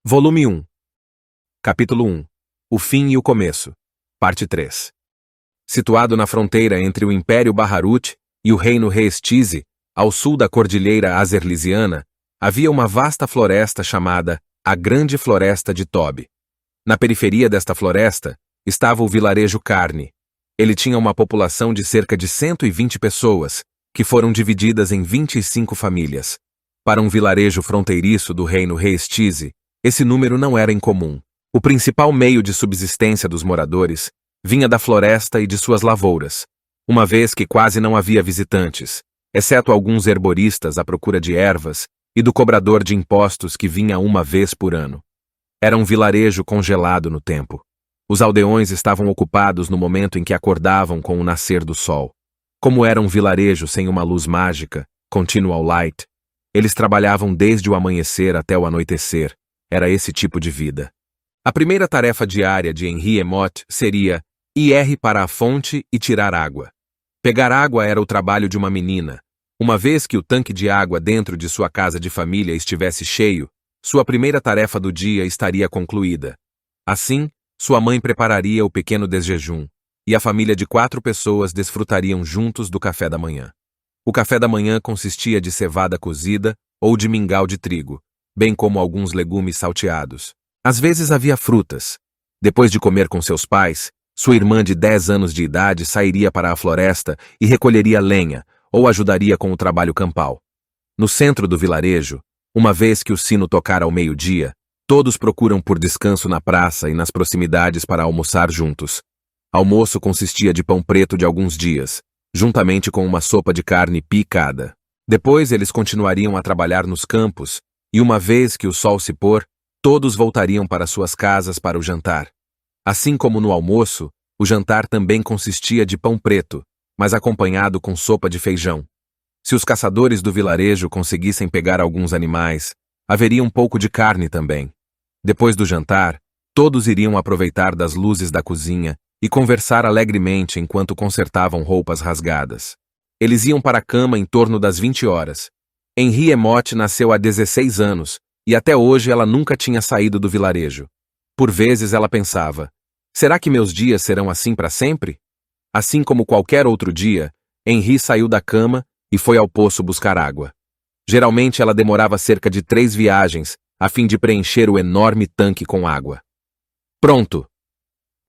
Volume 1. Capítulo 1. O fim e o começo. Parte 3. Situado na fronteira entre o Império Baharut e o Reino Reestize, ao sul da Cordilheira Azerlisiana, havia uma vasta floresta chamada a Grande Floresta de Tob. Na periferia desta floresta estava o vilarejo Carne. Ele tinha uma população de cerca de 120 pessoas, que foram divididas em 25 famílias. Para um vilarejo fronteiriço do Reino Reestize, esse número não era incomum. O principal meio de subsistência dos moradores vinha da floresta e de suas lavouras, uma vez que quase não havia visitantes, exceto alguns herboristas à procura de ervas e do cobrador de impostos que vinha uma vez por ano. Era um vilarejo congelado no tempo. Os aldeões estavam ocupados no momento em que acordavam com o nascer do sol. Como era um vilarejo sem uma luz mágica, continual light, eles trabalhavam desde o amanhecer até o anoitecer. Era esse tipo de vida. A primeira tarefa diária de Henri Emot seria ir para a fonte e tirar água. Pegar água era o trabalho de uma menina. Uma vez que o tanque de água dentro de sua casa de família estivesse cheio, sua primeira tarefa do dia estaria concluída. Assim, sua mãe prepararia o pequeno desjejum, e a família de 4 pessoas desfrutariam juntos do café da manhã. O café da manhã consistia de cevada cozida ou de mingau de trigo, bem como alguns legumes salteados. Às vezes havia frutas. Depois de comer com seus pais, sua irmã de 10 anos de idade sairia para a floresta e recolheria lenha, ou ajudaria com o trabalho campal. No centro do vilarejo, uma vez que o sino tocar ao meio-dia, todos procuram por descanso na praça e nas proximidades para almoçar juntos. Almoço consistia de pão preto de alguns dias, juntamente com uma sopa de carne picada. Depois eles continuariam a trabalhar nos campos, e uma vez que o sol se pôr, todos voltariam para suas casas para o jantar. Assim como no almoço, o jantar também consistia de pão preto, mas acompanhado com sopa de feijão. Se os caçadores do vilarejo conseguissem pegar alguns animais, haveria um pouco de carne também. Depois do jantar, todos iriam aproveitar das luzes da cozinha e conversar alegremente enquanto consertavam roupas rasgadas. Eles iam para a cama em torno das 20 horas. Henri Emot nasceu há 16 anos, e até hoje ela nunca tinha saído do vilarejo. Por vezes ela pensava, será que meus dias serão assim para sempre? Assim como qualquer outro dia, Henri saiu da cama e foi ao poço buscar água. Geralmente ela demorava cerca de 3 viagens, a fim de preencher o enorme tanque com água. Pronto!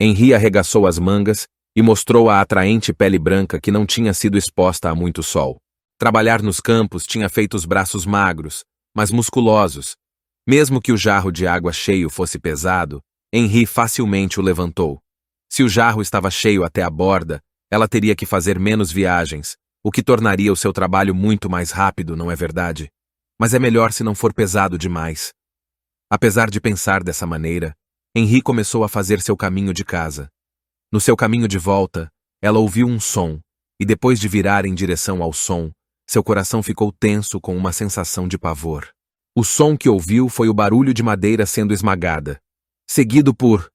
Henri arregaçou as mangas e mostrou a atraente pele branca que não tinha sido exposta a muito sol. Trabalhar nos campos tinha feito os braços magros, mas musculosos. Mesmo que o jarro de água cheio fosse pesado, Henri facilmente o levantou. Se o jarro estava cheio até a borda, ela teria que fazer menos viagens, o que tornaria o seu trabalho muito mais rápido, não é verdade? Mas é melhor se não for pesado demais. Apesar de pensar dessa maneira, Henri começou a fazer seu caminho de casa. No seu caminho de volta, ela ouviu um som, e depois de virar em direção ao som, seu coração ficou tenso com uma sensação de pavor. O som que ouviu foi o barulho de madeira sendo esmagada, seguido por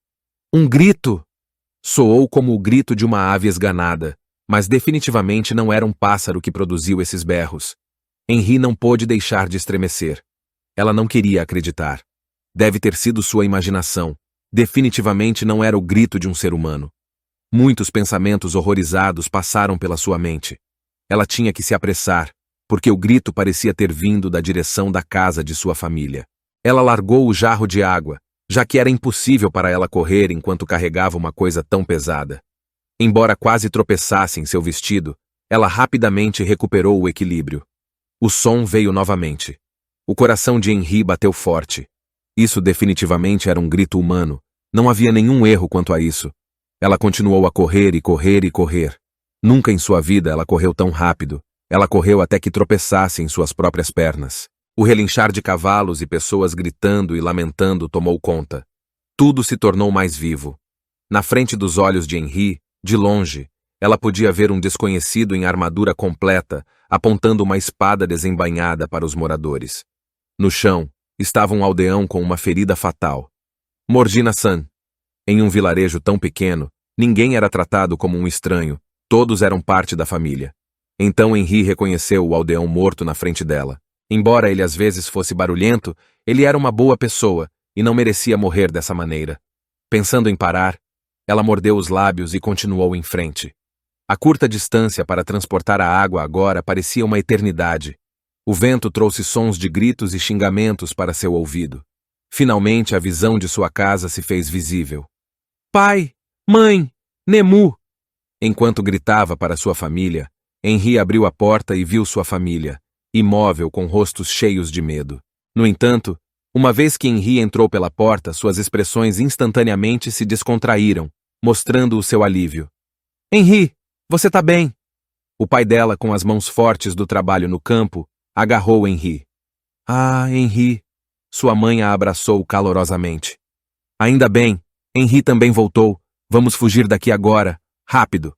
um grito. Soou como o grito de uma ave esganada, mas definitivamente não era um pássaro que produziu esses berros. Henri não pôde deixar de estremecer. Ela não queria acreditar. Deve ter sido sua imaginação. Definitivamente não era o grito de um ser humano. Muitos pensamentos horrorizados passaram pela sua mente. Ela tinha que se apressar, porque o grito parecia ter vindo da direção da casa de sua família. Ela largou o jarro de água, já que era impossível para ela correr enquanto carregava uma coisa tão pesada. Embora quase tropeçasse em seu vestido, ela rapidamente recuperou o equilíbrio. O som veio novamente. O coração de Henri bateu forte. Isso definitivamente era um grito humano. Não havia nenhum erro quanto a isso. Ela continuou a correr e correr e correr. Nunca em sua vida ela correu tão rápido. Ela correu até que tropeçasse em suas próprias pernas. O relinchar de cavalos e pessoas gritando e lamentando tomou conta. Tudo se tornou mais vivo. Na frente dos olhos de Henri, de longe, ela podia ver um desconhecido em armadura completa, apontando uma espada desembainhada para os moradores. No chão, estava um aldeão com uma ferida fatal. Mordina-san. Em um vilarejo tão pequeno, ninguém era tratado como um estranho, todos eram parte da família. Então Henri reconheceu o aldeão morto na frente dela. Embora ele às vezes fosse barulhento, ele era uma boa pessoa, e não merecia morrer dessa maneira. Pensando em parar, ela mordeu os lábios e continuou em frente. A curta distância para transportar a água agora parecia uma eternidade. O vento trouxe sons de gritos e xingamentos para seu ouvido. Finalmente a visão de sua casa se fez visível. Pai! Mãe! Nemu! Enquanto gritava para sua família, Henri abriu a porta e viu sua família, imóvel com rostos cheios de medo. No entanto, uma vez que Henri entrou pela porta, suas expressões instantaneamente se descontraíram, mostrando o seu alívio. Henri, você tá bem? O pai dela, com as mãos fortes do trabalho no campo, agarrou Henri. Ah, Henri! Sua mãe a abraçou calorosamente. Ainda bem, Henri também voltou. Vamos fugir daqui agora, rápido.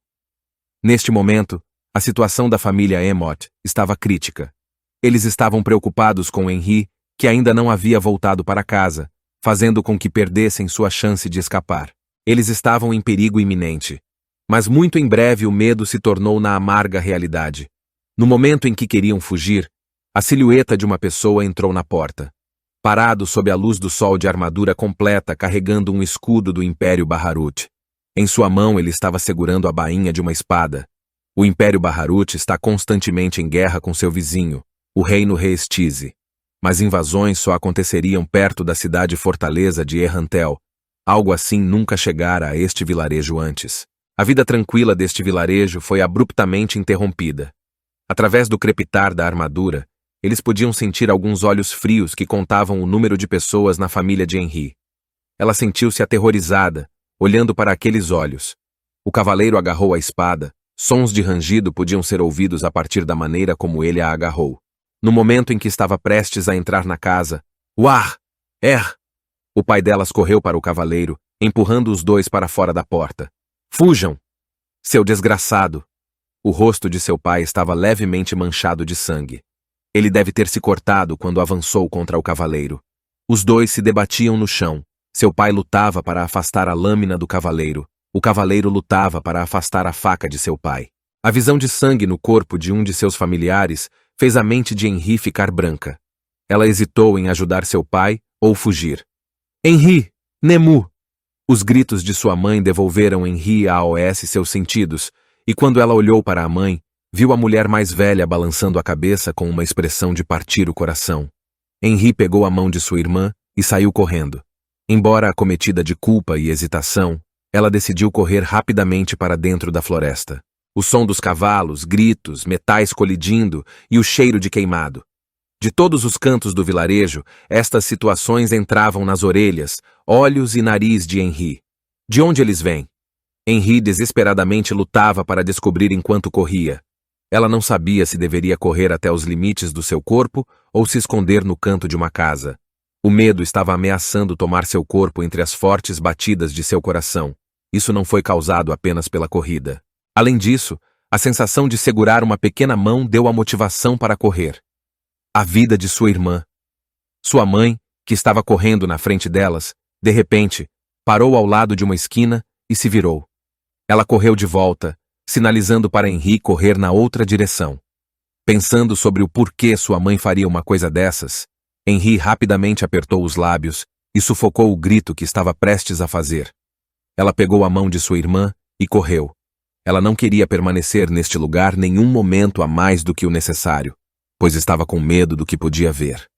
Neste momento, a situação da família Emot estava crítica. Eles estavam preocupados com Henri, que ainda não havia voltado para casa, fazendo com que perdessem sua chance de escapar. Eles estavam em perigo iminente. Mas muito em breve o medo se tornou na amarga realidade. No momento em que queriam fugir, a silhueta de uma pessoa entrou na porta. Parado sob a luz do sol de armadura completa, carregando um escudo do Império Baharut. Em sua mão ele estava segurando a bainha de uma espada. O Império Baharut está constantemente em guerra com seu vizinho, o Reino Reestize. Mas invasões só aconteceriam perto da cidade-fortaleza de Errantel. Algo assim nunca chegara a este vilarejo antes. A vida tranquila deste vilarejo foi abruptamente interrompida. Através do crepitar da armadura, eles podiam sentir alguns olhos frios que contavam o número de pessoas na família de Henri. Ela sentiu-se aterrorizada, olhando para aqueles olhos. O cavaleiro agarrou a espada, sons de rangido podiam ser ouvidos a partir da maneira como ele a agarrou. No momento em que estava prestes a entrar na casa, Uar! O pai delas correu para o cavaleiro, empurrando os dois para fora da porta. Fujam! Seu desgraçado! O rosto de seu pai estava levemente manchado de sangue. Ele deve ter se cortado quando avançou contra o cavaleiro. Os dois se debatiam no chão. Seu pai lutava para afastar a lâmina do cavaleiro. O cavaleiro lutava para afastar a faca de seu pai. A visão de sangue no corpo de um de seus familiares fez a mente de Henri ficar branca. Ela hesitou em ajudar seu pai ou fugir. Henri! Nemu! Os gritos de sua mãe devolveram Henri a AOS seus sentidos, e quando ela olhou para a mãe, viu a mulher mais velha balançando a cabeça com uma expressão de partir o coração. Henri pegou a mão de sua irmã e saiu correndo. Embora acometida de culpa e hesitação, ela decidiu correr rapidamente para dentro da floresta. O som dos cavalos, gritos, metais colidindo e o cheiro de queimado. De todos os cantos do vilarejo, estas situações entravam nas orelhas, olhos e nariz de Henri. De onde eles vêm? Henri desesperadamente lutava para descobrir enquanto corria. Ela não sabia se deveria correr até os limites do seu corpo ou se esconder no canto de uma casa. O medo estava ameaçando tomar seu corpo entre as fortes batidas de seu coração. Isso não foi causado apenas pela corrida. Além disso, a sensação de segurar uma pequena mão deu a motivação para correr. A vida de sua irmã. Sua mãe, que estava correndo na frente delas, de repente, parou ao lado de uma esquina e se virou. Ela correu de volta, sinalizando para Henri correr na outra direção. Pensando sobre o porquê sua mãe faria uma coisa dessas, Henri rapidamente apertou os lábios e sufocou o grito que estava prestes a fazer. Ela pegou a mão de sua irmã e correu. Ela não queria permanecer neste lugar nenhum momento a mais do que o necessário, pois estava com medo do que podia ver.